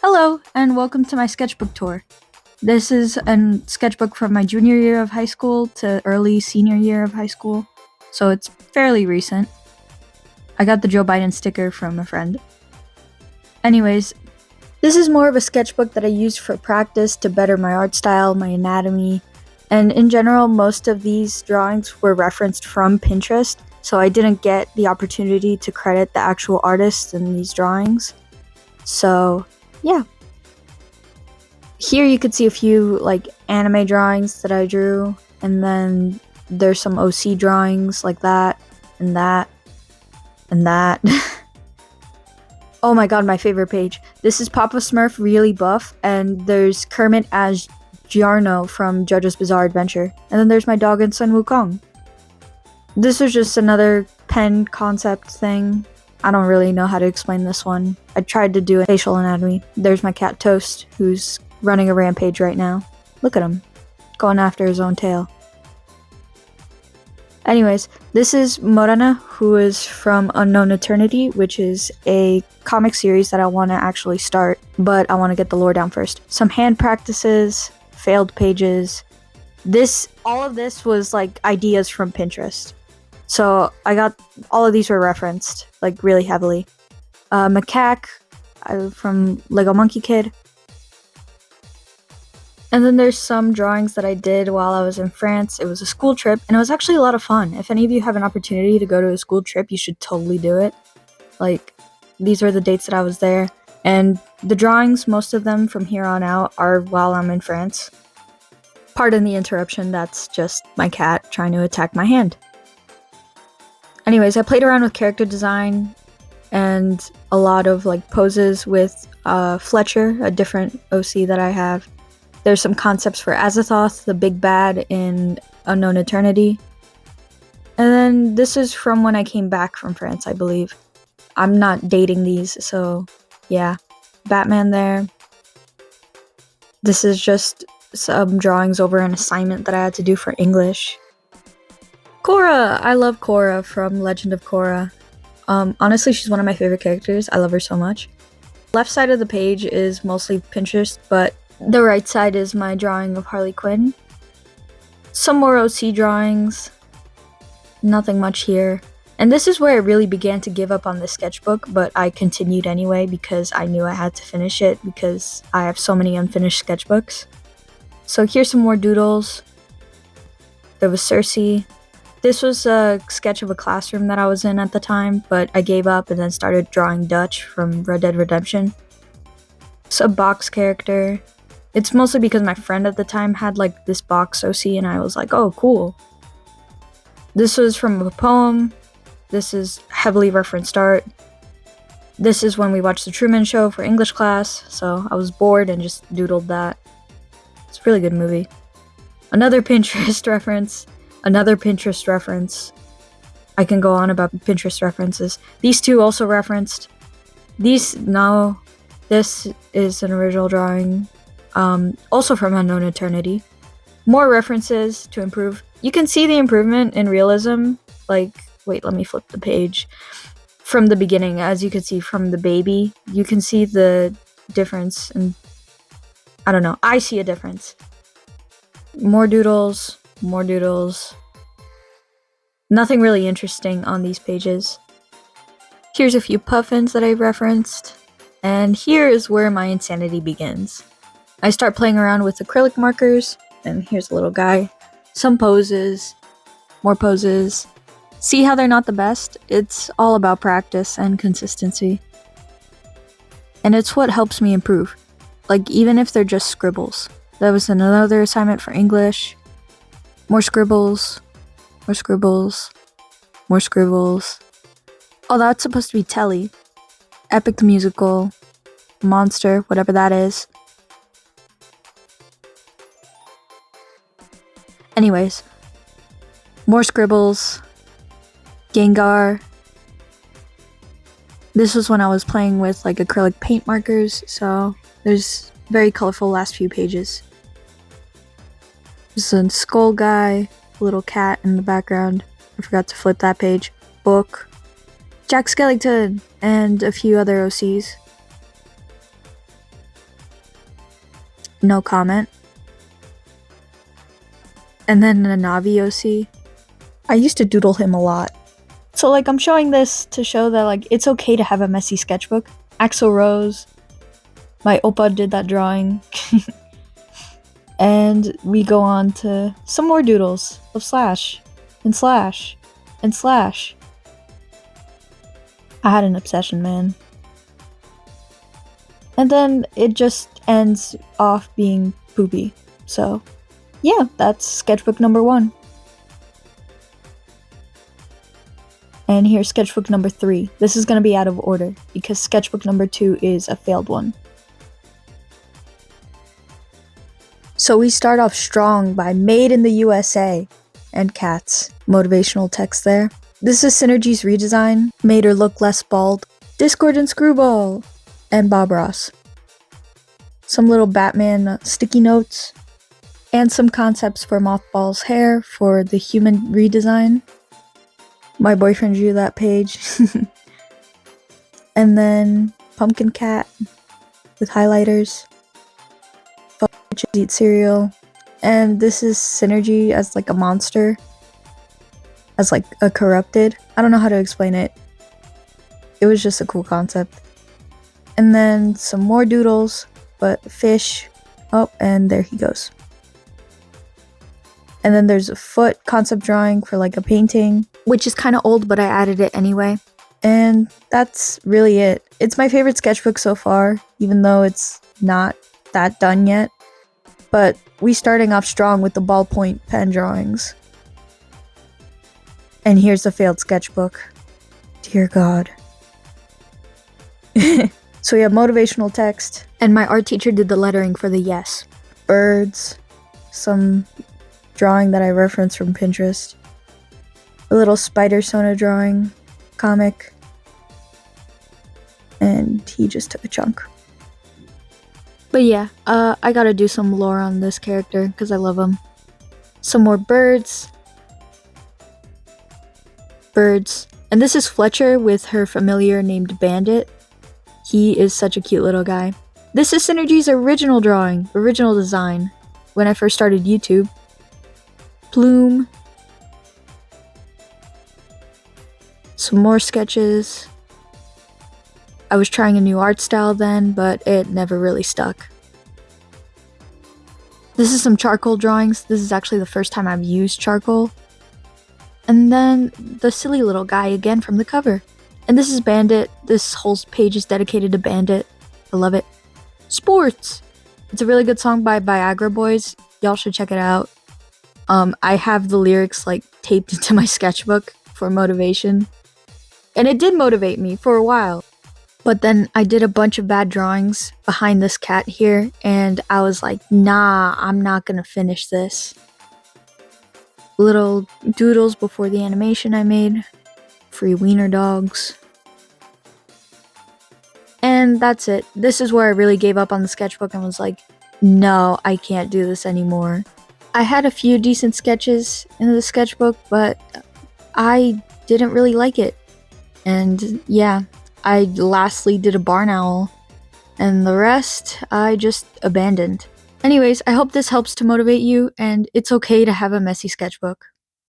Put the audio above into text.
Hello, and welcome to my sketchbook tour. This is a sketchbook from my junior year of high school to early senior year of high school, so it's fairly recent. I got the Joe Biden sticker from a friend. Anyways, this is more of a sketchbook that I used for practice to better my art style, my anatomy, and in general, most of these drawings were referenced from Pinterest, so I didn't get the opportunity to credit the actual artists in these drawings. So, yeah. Here you could see a few anime drawings that I drew, and then there's some OC drawings like that, and that, and that. Oh my god, my favorite page. This is Papa Smurf really buff, and there's Kermit as Giarno from JoJo's Bizarre Adventure, and then there's my dog and son Wukong. This was just another pen concept thing. I don't really know how to explain this one. I tried to do a facial anatomy. There's my cat Toast, who's running a rampage right now. Look at him, going after his own tail. Anyways, this is Morana, who is from Unknown Eternity, which is a comic series that I want to actually start, but I want to get the lore down first. Some hand practices, failed pages. All of this was ideas from Pinterest. So I got all of these were referenced really heavily. Macaque from Lego Monkey Kid. And then there's some drawings that I did while I was in France. It was a school trip, and it was actually a lot of fun. If any of you have an opportunity to go to a school trip, you should totally do it. These were the dates that I was there. And the drawings, most of them from here on out, are while I'm in France. Pardon the interruption, that's just my cat trying to attack my hand. Anyways, I played around with character design and a lot of poses with Fletcher, a different OC that I have. There's some concepts for Azathoth, the big bad in Unknown Eternity. And then this is from when I came back from France, I believe. I'm not dating these, so yeah. Batman there. This is just some drawings over an assignment that I had to do for English. Korra! I love Korra from Legend of Korra. Honestly, she's one of my favorite characters. I love her so much. Left side of the page is mostly Pinterest, but the right side is my drawing of Harley Quinn. Some more OC drawings. Nothing much here. And this is where I really began to give up on this sketchbook, but I continued anyway because I knew I had to finish it because I have so many unfinished sketchbooks. So here's some more doodles. There was Cersei. This was a sketch of a classroom that I was in at the time, but I gave up and then started drawing Dutch from Red Dead Redemption. It's a box character. It's mostly because my friend at the time had this box OC and I was like, oh, cool. This was from a poem. This is heavily referenced art. This is when we watched The Truman Show for English class, so I was bored and just doodled that. It's a really good movie. Another Pinterest reference. Another Pinterest reference. I can go on about Pinterest references. These two also referenced. This is an original drawing. Also from Unknown Eternity. More references to improve. You can see the improvement in realism. Wait, let me flip the page. From the beginning, as you can see from the baby, you can see the difference. And I don't know. I see a difference. More doodles. More doodles. Nothing really interesting on these pages. Here's a few puffins that I referenced. And here is where my insanity begins. I start playing around with acrylic markers, and here's a little guy. Some poses, more poses. See how they're not the best? It's all about practice and consistency. And it's what helps me improve. Even if they're just scribbles. That was another assignment for English. More scribbles, more scribbles, more scribbles. Oh, that's supposed to be Telly. Epic the Musical, Monster, whatever that is. Anyways, more scribbles, Gengar. This was when I was playing with acrylic paint markers, so there's very colorful last few pages. There's a skull guy, a little cat in the background. I forgot to flip that page. Book. Jack Skellington, and a few other OCs. no comment. And then a Navi OC. I used to doodle him a lot. So like I'm showing this to show that like it's okay to have a messy sketchbook. Axl Rose. My oppa did that drawing. And we go on to some more doodles of slash and slash and slash. I had an obsession, man. And then it just ends off being poopy. So yeah, that's sketchbook number 1. And here's sketchbook number 3. This is going to be out of order because sketchbook number 2 is a failed one. So we start off strong by Made in the USA and cats. Motivational text there. This is Synergy's redesign. Made her look less bald. Discord and Screwball. And Bob Ross. Some little Batman sticky notes. And some concepts for Mothball's hair for the human redesign. My boyfriend drew that page. And then Pumpkin Cat with highlighters. Eat cereal. And this is Synergy as like a monster. As like a corrupted. I don't know how to explain it. It was just a cool concept. And then some more doodles, but fish. Oh, and there he goes. And then there's a foot concept drawing for like a painting, which is kind of old, but I added it anyway. And that's really it. It's my favorite sketchbook so far, even though it's not that done yet. But we starting off strong with the ballpoint pen drawings. And here's the failed sketchbook. Dear God. So we have motivational text. And my art teacher did the lettering for the yes. Birds. Some drawing that I referenced from Pinterest. A little spider Sona drawing. Comic. And he just took a chunk. But yeah, I gotta do some lore on this character because I love him. Some more birds. Birds. And this is Fletcher with her familiar named Bandit. He is such a cute little guy. This is Synergy's original drawing, original design, when I first started YouTube. Plume. Some more sketches. I was trying a new art style then, but it never really stuck. This is some charcoal drawings. This is actually the first time I've used charcoal. And then the silly little guy again from the cover. And this is Bandit. This whole page is dedicated to Bandit. I love it. Sports! It's a really good song by Viagra Boys. Y'all should check it out. I have the lyrics like taped into my sketchbook for motivation. And it did motivate me for a while. But then I did a bunch of bad drawings behind this cat here, and I was like, nah, I'm not gonna finish this. Little doodles before the animation I made. Free wiener dogs. And that's it. This is where I really gave up on the sketchbook and was like, no, I can't do this anymore. I had a few decent sketches in the sketchbook, but I didn't really like it. And yeah. I lastly did a barn owl, and the rest I just abandoned. Anyways, I hope this helps to motivate you, and it's okay to have a messy sketchbook.